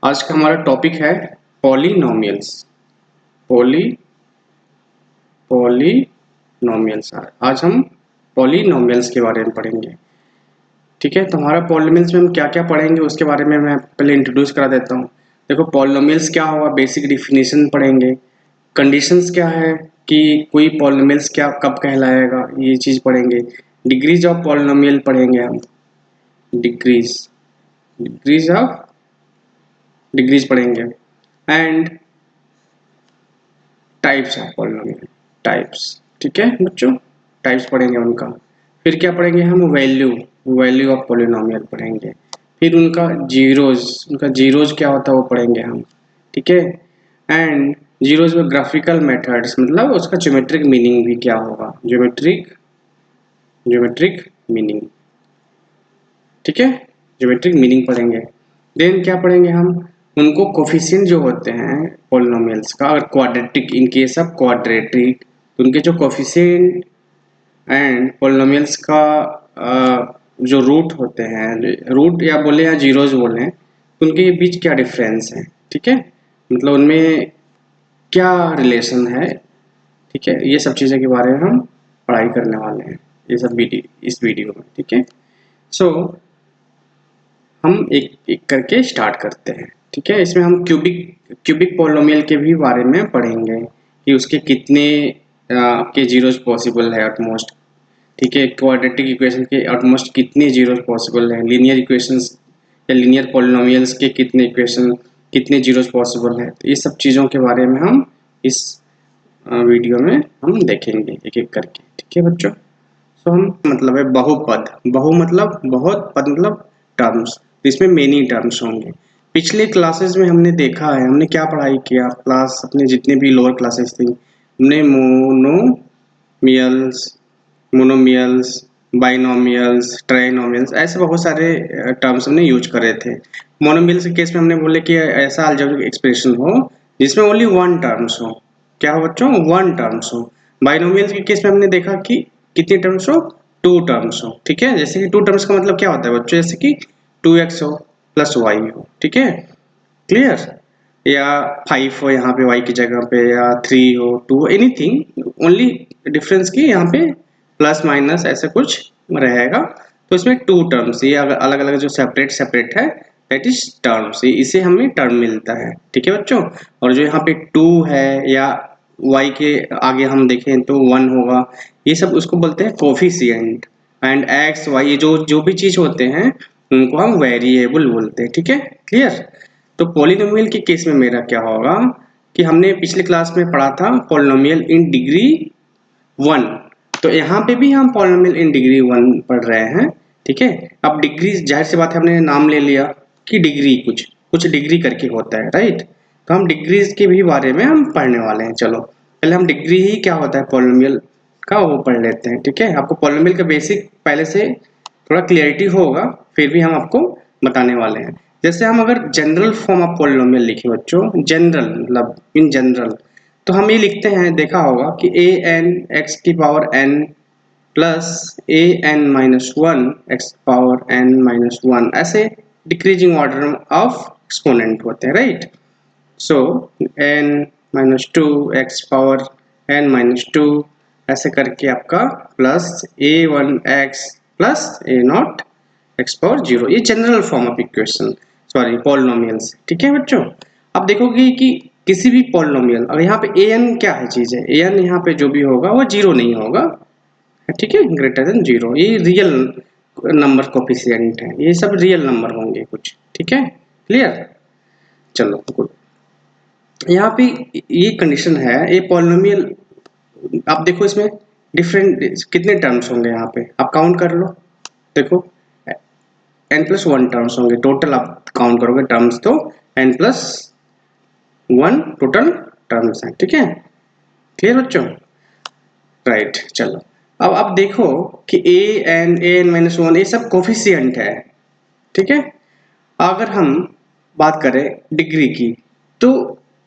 आज का हमारा टॉपिक है पॉलिनोमियल्स। पॉली पॉलिनोमियल्स आज हम पॉलिनोमियल्स के बारे में पढ़ेंगे। ठीक है, तो हमारा पॉलिनोमियल्स में हम क्या क्या पढ़ेंगे उसके बारे में मैं पहले इंट्रोड्यूस करा देता हूँ। देखो, पॉलिनोमियल्स क्या हुआ, बेसिक डिफिनीशन पढ़ेंगे। कंडीशंस क्या है कि कोई पॉलिनोमियल्स क्या कब कहलाएगा, ये चीज़ पढ़ेंगे। डिग्रीज ऑफ पॉलिनोमियल पढ़ेंगे हम। डिग्रीज डिग्रीज ऑफ डिग्रीज पढ़ेंगे। And types of polynomial, types. ठीक है बच्चों, टाइप्स पढ़ेंगे उनका। फिर क्या पढ़ेंगे हम, वैल्यू वैल्यू ऑफ पॉलिनोमियल पढ़ेंगे। फिर उनका जीरोज क्या होता है वो पढ़ेंगे हम। ठीक है, एंड जीरोज में ग्राफिकल मेथड्स, मतलब उसका ज्योमेट्रिक मीनिंग भी क्या होगा, ज्योमेट्रिक ज्योमेट्रिक मीनिंग। ठीक है, ज्योमेट्रिक मीनिंग पढ़ेंगे। देन क्या पढ़ेंगे हम, उनको कोफिशिएंट जो होते हैं पॉलिनोमियल्स का, अगर quadratic, in case of quadratic, तो उनके जो कोफिशिएंट एंड पॉलिनोमियल्स का जो रूट होते हैं, रूट या बोले या जीरोज बोले, उनके बीच क्या डिफरेंस है। ठीक है, मतलब उनमें क्या रिलेशन है। ठीक है, ये सब चीज़ों के बारे में हम पढ़ाई करने वाले हैं ये सब इस वीडियो में। ठीक है, सो हम एक एक करके स्टार्ट करते हैं। ठीक है, इसमें हम क्यूबिक पॉलिनोमियल के भी बारे में पढ़ेंगे कि उसके कितने के जीरोस पॉसिबल है एटमोस्ट। ठीक है, क्वाड्रेटिक इक्वेशन के एटमोस्ट कितने जीरोस पॉसिबल है, लीनियर इक्वेशंस या लीनियर पॉलिनोमियल्स के कितने इक्वेशन, कितने जीरोस पॉसिबल है। तो ये सब चीज़ों के बारे में हम इस वीडियो में हम देखेंगे एक एक करके। ठीक है बच्चों, सो हम मतलब है बहुपद, बहु मतलब बहुत, पद मतलब टर्म्स, इसमें मेनी टर्म्स होंगे। पिछले क्लासेस में हमने देखा है, हमने क्या पढ़ाई किया, क्लास अपने जितने भी लोअर क्लासेस थी, हमने मोनोमियल्स, बाइनोमियल्स, ट्राइनोमियल्स, ऐसे बहुत सारे टर्म्स हमने यूज करे थे। मोनोमियल्स के केस में हमने बोले कि ऐसा अलजेब्रिक एक्सप्रेशन हो जिसमें ओनली वन टर्म्स हो। क्या हो बच्चों, वन टर्म्स हो। बाइनोमियल्स के केस में हमने देखा कि कितने टर्म्स हो, टू टर्म्स हो। ठीक है, जैसे कि टू टर्म्स का मतलब क्या होता है बच्चों, जैसे कि 2x हो प्लस y हो। ठीक है, क्लियर, या 5 हो यहाँ पे y की जगह पे, या 3 हो, 2, एनीथिंग, ओनली डिफरेंस की यहाँ पे प्लस माइनस ऐसा कुछ रहेगा। तो इसमें टू टर्म्स, ये अगर अलग अलग जो सेपरेट सेपरेट है, दैट इज टर्म्स, इसे हमें टर्म मिलता है। ठीक है बच्चों, और जो यहाँ पे 2 है या y के आगे हम देखें तो 1 होगा, ये सब उसको बोलते हैं कोफिशिएंट। एंड x y, ये जो जो भी चीज होते हैं उनको हम वेरिएबल बोलते हैं। ठीक है, क्लियर। तो पॉलिनोमियल के केस में मेरा क्या होगा कि हमने पिछले क्लास में पढ़ा था पॉलिनोमियल इन डिग्री 1, तो यहाँ पे भी हम पॉलिनोमियल इन डिग्री 1 पढ़ रहे हैं। ठीक है, अब डिग्री, जाहिर सी बात है, हमने नाम ले लिया कि डिग्री कुछ कुछ डिग्री करके होता है, राइट। तो हम डिग्रीज के भी बारे में हम पढ़ने वाले हैं। चलो पहले हम डिग्री ही क्या होता है पॉलिनोमियल का वो पढ़ लेते हैं। ठीक है, आपको पॉलिनोमियल का बेसिक पहले से थोड़ा क्लियरिटी होगा, फिर भी हम आपको बताने वाले हैं। जैसे हम अगर जनरल फॉर्म ऑफ पॉलिनोमियल लिखें बच्चों, जनरल मतलब इन जनरल, तो हम ये लिखते हैं, देखा होगा कि ए एन एक्स की power n plus a n minus one x power n minus one, ऐसे डिक्रीजिंग ऑर्डर ऑफ एक्सपोनेंट होते हैं, right. So n minus two x power n minus two, ऐसे करके आपका plus a one x plus a not x power zero, ये general form of equation, sorry polynomials. ठीक है बच्चों, अब देखोगे कि किसी भी पॉलिनोमियल, अगर यहाँ पे ए एन क्या है चीज है, ए एन यहाँ पे जो भी होगा वो जीरो नहीं होगा। ठीक है, ग्रेटर देन जीरो, ये रियल नंबर कोफिशिएंट है, ये सब रियल नंबर होंगे कुछ। ठीक है, क्लियर। चलो गुड, यहाँ पे ये कंडीशन है, ये पॉलिनोमियल, आप देखो इसमें डिफरेंट कितने टर्म्स होंगे, यहाँ पे आप काउंट कर लो। देखो एन प्लस वन टर्म्स होंगे टोटल, आप काउंट करोगे टर्म्स तो N plus one total terms हैं। ठीक है, क्लियर बच्चों, राइट। चलो अब देखो कि ए एन माइनस वन ये सब कोफिशिएंट है। ठीक है, अगर हम बात करें डिग्री की, तो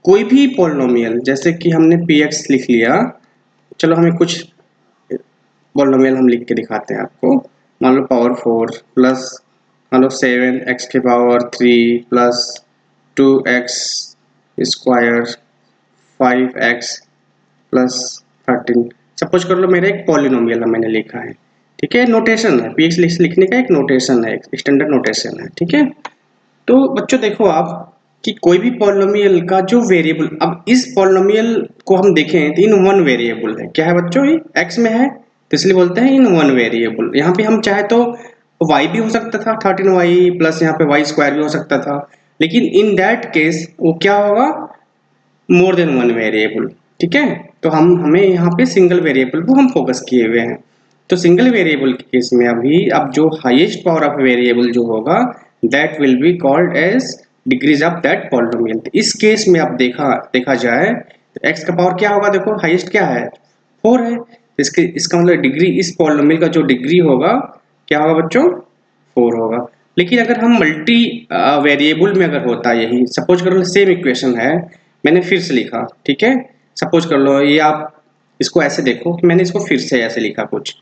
कोई भी पॉलिनोमियल, जैसे कि हमने पी एक्स लिख लिया, चलो हमें कुछ पॉलिनोमियल हम लिख के दिखाते हैं आपको। मान लो पावर 4 प्लस मान लो 7 एक्स के power 3 plus 2x square 5x plus 13। Suppose कर लो मेरा एक पॉलिनोमियल है, मैंने लिखा है, ठीक है, नोटेशन है, पीएक्स लिखने का एक नोटेशन है, एक स्टैंडर्ड नोटेशन है, ठीक है। तो बच्चों देखो आप कि कोई भी पॉलिनोमियल का जो वेरिएबल, अब इस पॉलिनोमियल को हम देखें तो इन वन वेरिएबल है, क्या है बच्चों, ये x में है तो इसलिए बोलते हैं इन वन वेरिएबल। यहाँ पे हम चाहे तो y भी हो सकता था 13y प्लस यहाँ पे y स्क्वायर भी हो सकता था, लेकिन इन दैट केस वो क्या होगा, मोर देन वन वेरिएबल, ठीक है। तो हमें यहाँ पे सिंगल वेरिएबल को हम फोकस किए हुए हैं। तो सिंगल वेरिएबल के केस में अभी अब जो हाईएस्ट पावर ऑफ वेरिएबल जो होगा that will be called as degrees of that polynomial. इस केस में अब देखा जाए तो x का पावर क्या होगा, देखो हाईएस्ट क्या है 4 है, तो इसका मतलब डिग्री इस पॉलिनोमियल का जो डिग्री होगा क्या होगा बच्चों, 4 होगा। लेकिन अगर हम मल्टी वेरिएबल में अगर होता है, यही सपोज करो सेम इक्वेशन है, मैंने फिर से लिखा, ठीक है, सपोज कर लो ये आप इसको ऐसे देखो कि मैंने इसको फिर से ऐसे लिखा कुछ,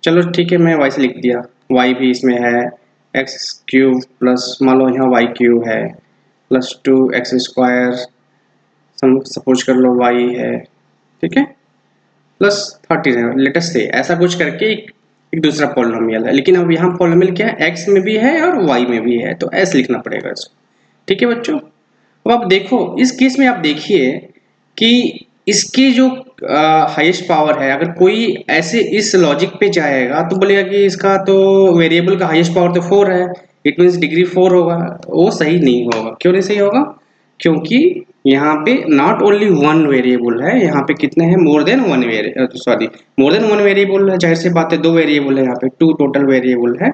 चलो ठीक है मैं y से लिख दिया, y भी इसमें है एक्स क्यूब प्लस मान लो यहाँ वाई क्यूब है प्लस 2x स्क्वायर सपोज कर लो y है, ठीक है, प्लस 13 है, लेटेस्ट से ऐसा कुछ करके एक दूसरा पॉलिनोमियल है। लेकिन अब यहाँ पॉलिनोमियल क्या है, x में भी है और y में भी है, तो ऐसे लिखना पड़ेगा इसको, ठीक है बच्चों। अब आप देखो इस केस में आप देखिए कि इसकी जो हाईएस्ट पावर है, अगर कोई ऐसे इस लॉजिक पे जाएगा तो बोलेगा कि इसका तो वेरिएबल का हाईएस्ट पावर तो 4 है, इट मीन्स डिग्री 4 होगा, तो वो सही नहीं होगा। क्यों नहीं सही होगा, क्योंकि यहाँ पे नॉट ओनली वन वेरिएबल है, यहाँ पे कितने हैं, more than one more than one variable है, जाहिर सी बात है दो वेरिएबल है, यहाँ पे 2 टोटल वेरिएबल है,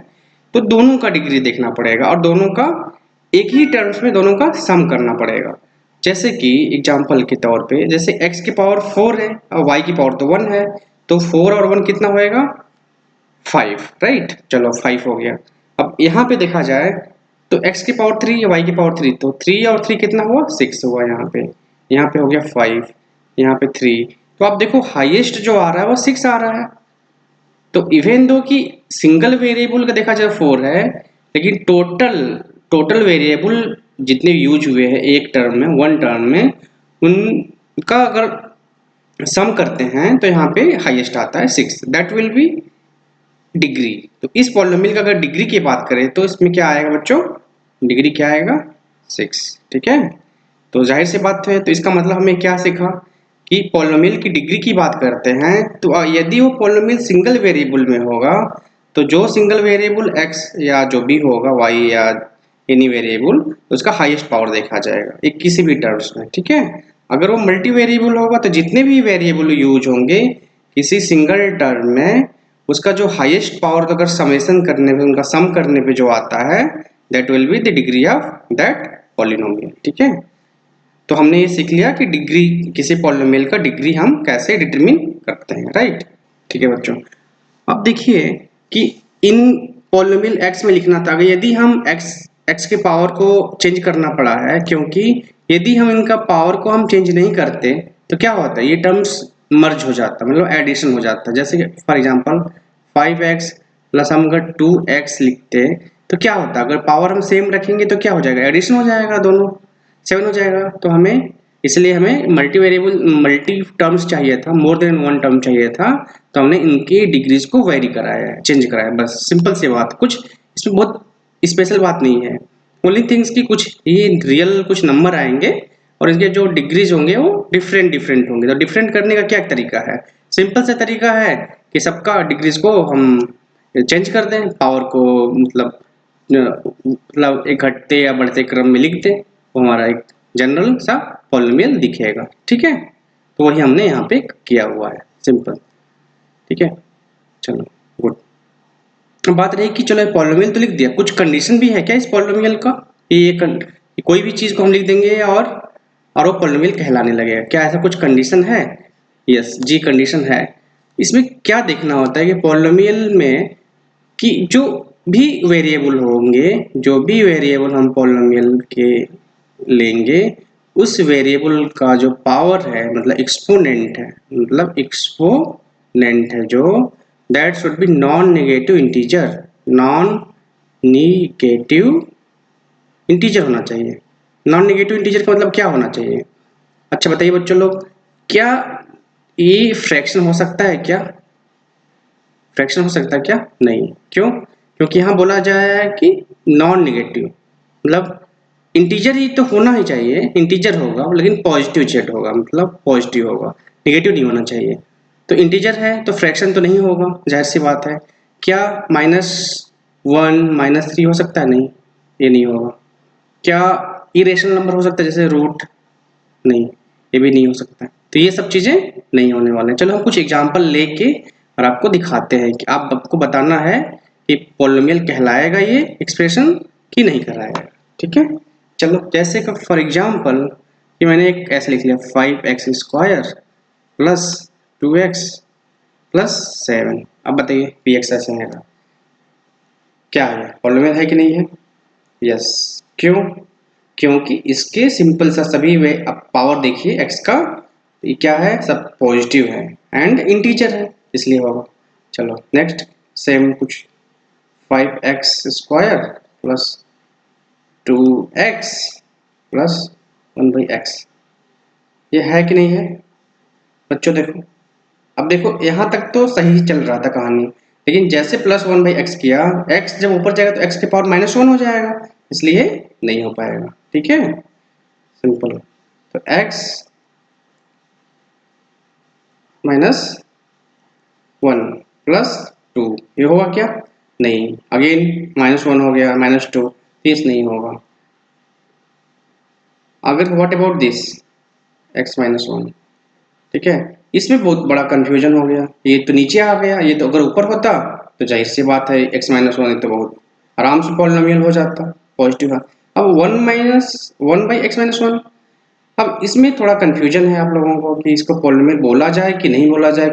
तो दोनों का डिग्री देखना पड़ेगा और दोनों का एक ही टर्म्स में दोनों का सम करना पड़ेगा। जैसे कि एग्जांपल के तौर पे जैसे x की पावर 4 है और y की पावर तो 1 है, तो 4 और 1 कितना होएगा 5, राइट, चलो 5 हो गया। अब यहाँ पे देखा जाए तो x की पावर 3 या y की पावर 3, तो 3 और 3 कितना हुआ 6 हुआ, यहाँ पे हो गया 5, यहाँ पे 3, तो आप देखो हाईएस्ट जो आ रहा है वो 6 आ रहा है। तो इवन दो कि सिंगल वेरिएबल का देखा जाए 4 है, लेकिन टोटल वेरिएबल जितने यूज हुए हैं एक टर्म में, वन टर्म में, उनका अगर सम करते हैं तो यहाँ पे हाईएस्ट आता है 6, दैट विल बी डिग्री। तो इस पॉलिनोमियल का अगर डिग्री की बात करें तो इसमें क्या आएगा बच्चों, डिग्री क्या आएगा 6, ठीक है। तो जाहिर सी बात है, तो इसका मतलब हमें क्या सीखा कि पॉलिनोमियल की डिग्री की बात करते हैं तो यदि वो पॉलिनोमियल सिंगल वेरिएबल में होगा तो जो सिंगल वेरिएबल x या जो भी होगा y या एनी वेरिएबल, उसका हाईएस्ट पावर देखा जाएगा एक किसी भी टर्म्स में, ठीक है। अगर वो मल्टी वेरिएबल होगा तो जितने भी वेरिएबल यूज होंगे किसी सिंगल टर्म में, उसका जो हाईएस्ट पावर अगर समेशन करने पे, उनका सम करने पे जो आता है that will be the degree of that polynomial, ठीक है। तो हमने ये सीख लिया कि डिग्री, किसी पॉलिनोमियल का डिग्री हम कैसे डिटरमिन करते हैं, राइट, ठीक है बच्चों। अब देखिए कि इन पॉलिनोमियल x में लिखना था, अगर यदि हम x के पावर को चेंज करना पड़ा है, क्योंकि यदि हम इनका पावर को हम चेंज नहीं करते तो क्या होता है, ये टर्म्स मर्ज हो जाता, मतलब एडिशन हो जाता। जैसे कि फॉर एग्जांपल 5x प्लस हम अगर 2x लिखते तो क्या होता, अगर पावर हम सेम रखेंगे तो क्या हो जाएगा, एडिशन हो जाएगा, दोनों 7 हो जाएगा। तो हमें इसलिए हमें मल्टी टर्म्स चाहिए था, मोर देन वन टर्म चाहिए था, तो हमने इनकी डिग्रीज को वेरी कराया है, चेंज कराया, बस सिंपल सी बात, कुछ इसमें बहुत स्पेशल बात नहीं है। ओनली थिंग्स की कुछ ये रियल कुछ नंबर आएंगे और इसके जो डिग्रीज होंगे वो डिफरेंट होंगे। तो डिफरेंट करने का क्या तरीका है, सिंपल सा तरीका है कि सबका डिग्रीज को हम चेंज कर दें, पावर को मतलब एक घटते या बढ़ते क्रम में लिख दें, वो हमारा एक जनरल सा पॉलिनोमियल दिखेगा, ठीक है। तो वही हमने यहाँ पे किया हुआ है, सिंपल, ठीक है। चलो गुड। बात रही कि चलो पॉलिनोमियल तो लिख दिया, कुछ कंडीशन भी है क्या इस पॉलिनोमियल का, ये कोई भी चीज को हम लिख देंगे और वो पॉलिनोमियल कहलाने लगेगा, क्या ऐसा कुछ कंडीशन है, यस जी कंडीशन है। इसमें क्या देखना होता है कि पॉलिनोमियल में कि जो भी वेरिएबल होंगे, जो भी वेरिएबल हम पॉलिनोमियल के लेंगे, उस वेरिएबल का जो पावर है मतलब एक्सपोनेंट है, जो that should be non negative integer होना चाहिए, नॉन नेगेटिव इंटीजर का मतलब क्या होना चाहिए? अच्छा बताइए बच्चों लोग, क्या ये फ्रैक्शन हो सकता है क्या? फ्रैक्शन हो सकता है क्या? नहीं। क्यों? क्योंकि यहाँ बोला जाए है कि नॉन नेगेटिव, मतलब इंटीजर ही तो होना ही चाहिए, इंटीजर होगा लेकिन पॉजिटिव जेड होगा, मतलब पॉजिटिव होगा, नेगेटिव नहीं होना चाहिए। तो इंटीजर है तो फ्रैक्शन तो नहीं होगा, जाहिर सी बात है। क्या -1 -3 हो सकता है? नहीं, ये नहीं होगा। क्या इरेशनल नंबर हो सकता है जैसे रूट? नहीं, ये भी नहीं हो सकता है। तो ये सब चीजें नहीं होने वाले हैं। चलो हम कुछ एग्जांपल लेके और आपको दिखाते हैं कि आपको बताना है कि पॉलिनोमियल कहलाएगा ये एक्सप्रेशन कि नहीं कहलाएगा। ठीक है, चलो जैसे कि फॉर एग्जांपल कि मैंने एक ऐसे लिख लिया 5x² प्लस 2x प्लस 7। अब बताइए px ऐसे है, क्या है? पॉलिनोमियल है कि नहीं है? यस। क्यों? क्योंकि इसके सिंपल सा सभी वे, अब पावर देखिए x का, ये क्या है? सब पॉजिटिव है एंड इंटीजर है, इसलिए होगा। चलो नेक्स्ट सेम कुछ 5x² plus 2x plus 1/x, ये है कि नहीं है बच्चों? देखो, अब देखो यहाँ तक तो सही चल रहा था कहानी, लेकिन जैसे +1/x किया, x जब ऊपर जाएगा तो x की पावर -1 हो जाएगा, इसलिए नहीं हो पाएगा। ठीक है, सिंपल। तो x -1 प्लस 2, ये होगा क्या? नहीं। अगेन -1 हो गया, -2, दिस नहीं होगा। अगर व्हाट अबाउट दिस x-1, ठीक है, इसमें बहुत बड़ा कंफ्यूजन हो गया। ये तो नीचे आ गया, ये तो अगर ऊपर होता तो जाहिर सी बात है x-1 तो बहुत आराम से पॉलिनोमियल हो जाता, पॉजिटिव है। अब 1-1/x-1, अब इसमें थोड़ा कंफ्यूजन है आप लोगों को कि इसको पॉलिनोमियल बोला जाए कि नहीं बोला जाए,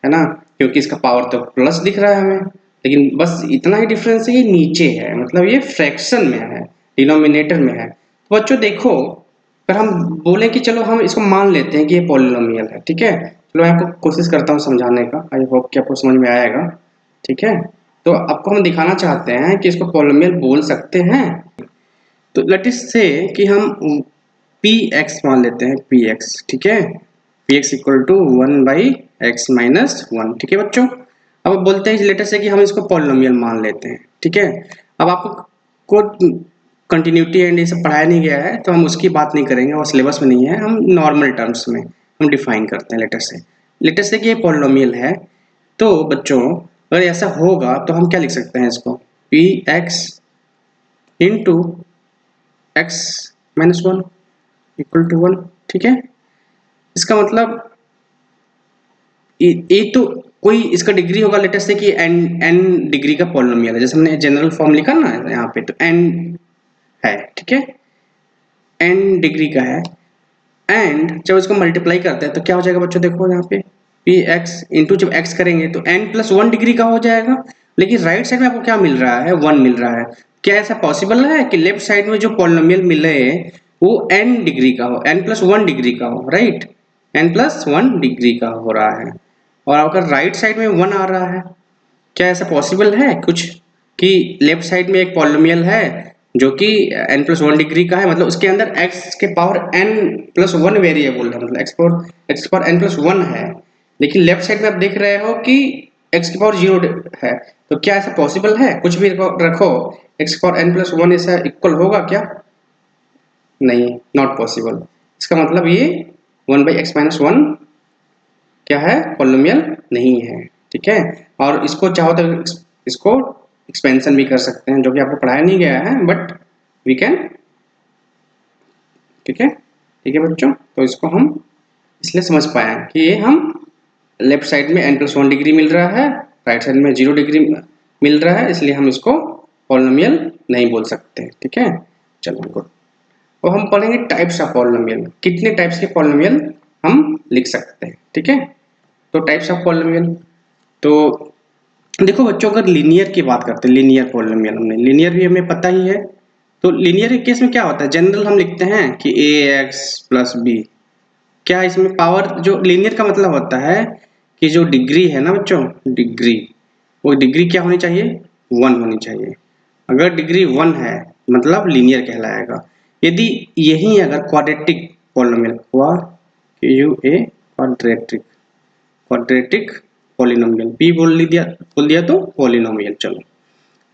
है ना? क्योंकि इसका पावर तो प्लस दिख रहा है हमें, लेकिन बस इतना ही डिफरेंस है, ये नीचे है, मतलब ये फ्रैक्शन में है, डिनोमिनेटर में है। तो बच्चों देखो, अगर हम बोले कि चलो हम इसको मान लेते हैं कि ये पॉलिनोमियल है, ठीक है, चलो मैं आपको कोशिश करता हूँ समझाने का, आई होप कि आपको समझ में आएगा। ठीक है, तो आपको हम दिखाना चाहते हैं कि इसको पॉलिनोमियल बोल सकते हैं। तो लेट अस से कि हम px मान लेते हैं, px, ठीक है, px इक्वल टू 1/x-1, ठीक है बच्चों। अब बोलते हैं लेट अस से कि हम इसको पॉलिनोमियल मान लेते हैं, ठीक है। अब आपको को कंटिन्यूटी एंड ये सब पढ़ाया नहीं गया है, तो हम उसकी बात नहीं करेंगे और सिलेबस में नहीं है, हम नॉर्मल टर्म्स में हम डिफाइन करते हैं। लेट अस से कि ये पॉलिनोमियल है, तो बच्चों अगर ऐसा होगा तो हम क्या लिख सकते हैं इसको, px into x-1 equal to 1, ठीक है। इसका मतलब ये तो कोई इसका डिग्री होगा, लेटेस्ट से कि n डिग्री का पॉलिनोमियल है, जैसे हमने जनरल फॉर्म लिखा ना यहाँ पे, तो n है, ठीक है, n डिग्री का है। एंड जब इसको मल्टीप्लाई करते हैं तो क्या हो जाएगा बच्चों? देखो यहाँ पे px इंटू जब x करेंगे तो n+1 डिग्री का हो जाएगा, लेकिन राइट साइड में आपको क्या मिल रहा है? 1 मिल रहा है। क्या ऐसा पॉसिबल है कि लेफ्ट साइड में जो पॉलिनोमियल मिले वो n डिग्री का हो, n+1 डिग्री का हो, राइट? n+1 डिग्री का हो रहा है, और अगर राइट साइड में 1 आ रहा है, क्या ऐसा पॉसिबल है कुछ कि लेफ्ट साइड में एक पॉलिनोमियल है जो कि n+1 डिग्री का है, मतलब उसके अंदर x के पावर n+1 वेरिएबल है, मतलब x पावर n+1 है, लेकिन लेफ्ट साइड में आप देख रहे हो कि x की पावर 0 है। तो क्या ऐसा पॉसिबल है? कुछ भी रखो, x पावर n+1 ऐसा इक्वल होगा क्या? नहीं, नॉट पॉसिबल। इसका मतलब ये 1/x-1 क्या है? पॉलिनोमियल नहीं है, ठीक है। और इसको चाहो तो इसको एक्सपेंशन भी कर सकते हैं, जो कि आपको पढ़ाया नहीं गया है, बट वी कैन, ठीक है, ठीक है बच्चों। तो इसको हम इसलिए समझ पाए कि ये हम लेफ्ट साइड में n+1 डिग्री मिल रहा है, राइट साइड में 0 डिग्री मिल रहा है, इसलिए हम इसको पॉलिनोमियल नहीं बोल सकते, ठीक है। चलो गुड। और हम पढ़ेंगे टाइप्स ऑफ पॉलिनोमियल, कितने टाइप्स के पॉलिनोमियल हम लिख सकते हैं, ठीक है। तो टाइप्स ऑफ पॉलिनोमियल, तो देखो बच्चों, अगर लीनियर की बात करते हैं, लीनियर पॉलिनोमियल, हमने लीनियर भी हमें पता ही है। तो लीनियर के केस में क्या होता है? जनरल हम लिखते हैं कि ax प्लस बी, क्या इसमें पावर, जो लीनियर का मतलब होता है कि जो डिग्री है ना बच्चों, डिग्री, वो डिग्री क्या होनी चाहिए? 1 होनी चाहिए। अगर डिग्री 1 है मतलब लीनियर कहलाएगा। यदि यही अगर क्वाड्रेटिक पॉलिनोमियल हुआ, QA क्वाड्रेटिक पॉलिनोमियल, P बोल दिया तो पॉलिनोमियल। चलो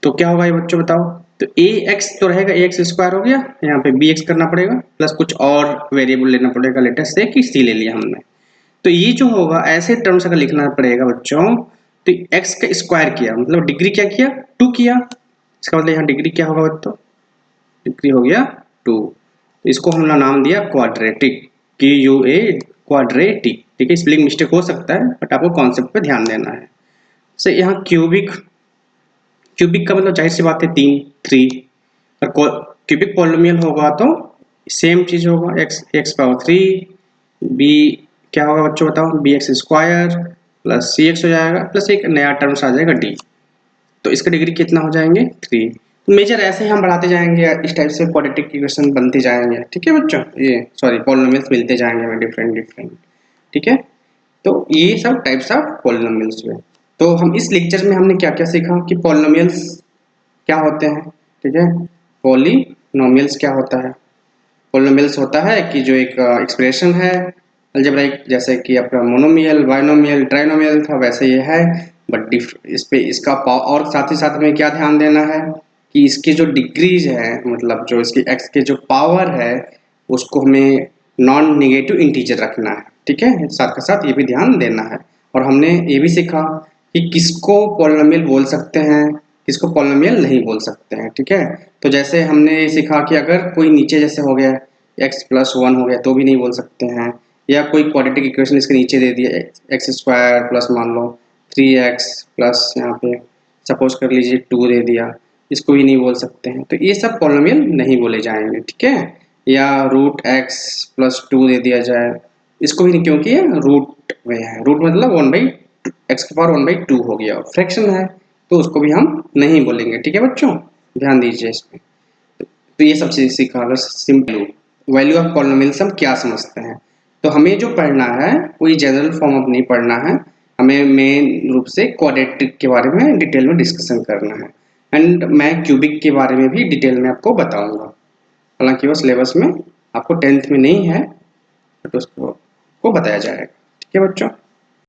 तो क्या होगा ये बच्चों बताओ, तो ax तो रहेगा, ax स्क्वायर हो गया, यहाँ पे bx करना पड़ेगा प्लस कुछ और वेरिएबल लेना पड़ेगा, लेटेस्ट से कि c ले लिया हमने। तो ये जो होगा ऐसे टर्म्स अगर लिखना पड़ेगा बच्चों, तो x का स्क्वायर किया मतलब डिग्री क्या किया, 2 किया, इसका मतलब यहाँ डिग्री क्या होगा बच्चों, डिग्री हो गया 2। तो इसको हमने नाम दिया क्वाड्रेटिक, QA क्वाड्रेटिक। ठीक है, स्पेलिंग मिस्टेक हो सकता है बट आपको कॉन्सेप्ट पे ध्यान देना है। से यहाँ क्यूबिक, क्यूबिक का मतलब जाहिर सी बात है 3 3, और क्यूबिक पॉलिनोमियल होगा तो सेम चीज होगा, x पावर 3 b क्या होगा बच्चों बताओ, bx स्क्वायर प्लस cx हो जाएगा, प्लस एक नया टर्म्स आ जाएगा d। तो इसका डिग्री कितना हो जाएंगे 3। तो मेजर ऐसे ही हम बढ़ाते जाएंगे, इस टाइप से क्वाड्रेटिक इक्वेशन बनते जाएंगे। ठीक है बच्चों, ये सॉरी पॉलिनोमियल्स मिलते जाएंगे हमें डिफरेंट डिफरेंट। ठीक है, तो ये सब टाइप्स ऑफ पॉलिनोमियल्स हुए। तो हम इस लेक्चर में हमने क्या क्या सीखा कि पॉलिनोमियल्स क्या होते हैं। ठीक है, पॉलिनोमियल्स क्या होता है, पॉलिनोमियल्स होता है कि जो एक एक्सप्रेशन है अलजेब्राइक, जैसे कि अपना मोनोमियल, बाइनोमियल, ट्राइनोमियल था, वैसे ये है बट इस पे इसका और साथ ही साथ में क्या ध्यान देना है कि इसकी जो डिग्रीज है, मतलब जो इसकी एक्स के जो पावर है उसको हमें नॉन नेगेटिव इंटीजर रखना है। ठीक है, साथ के साथ ये भी ध्यान देना है। और हमने ये भी सीखा कि किसको पॉलिनोमियल बोल सकते हैं, किसको पॉलिनोमियल नहीं बोल सकते हैं। ठीक है, तो जैसे हमने सीखा कि अगर कोई नीचे जैसे हो गया x+1 हो गया तो भी नहीं बोल सकते हैं, या कोई क्वाड्रेटिक इक्वेशन इसके नीचे दे दिया एक्स स्क्वायर प्लस मान लो 3x प्लस यहाँ पे सपोज कर लीजिए 2 दे दिया, इसको भी नहीं बोल सकते हैं। तो ये सब पॉलिनोमियल नहीं बोले जाएंगे। ठीक है, या √x+2 दे दिया जाए, इसको भी नहीं, क्योंकि ये रूट में है, रूट मतलब 1/2 हो गया, फ्रैक्शन है तो उसको भी हम नहीं बोलेंगे। ठीक है बच्चों, ध्यान दीजिए इसमें। तो ये सब चीज सीखा। अगर सिंपल वैल्यू ऑफ पॉलिनोमियल्स हम क्या समझते हैं, तो हमें जो पढ़ना है कोई जनरल फॉर्म ऑफ नहीं पढ़ना है, हमें मेन रूप से क्वाड्रेटिक के बारे में डिटेल में डिस्कशन करना है। एंड मैं क्यूबिक के बारे में भी डिटेल में आपको बताऊंगा, हालांकि वो सिलेबस में आपको 10th में नहीं है बट उसको बताया जाएगा। ठीक है बच्चों।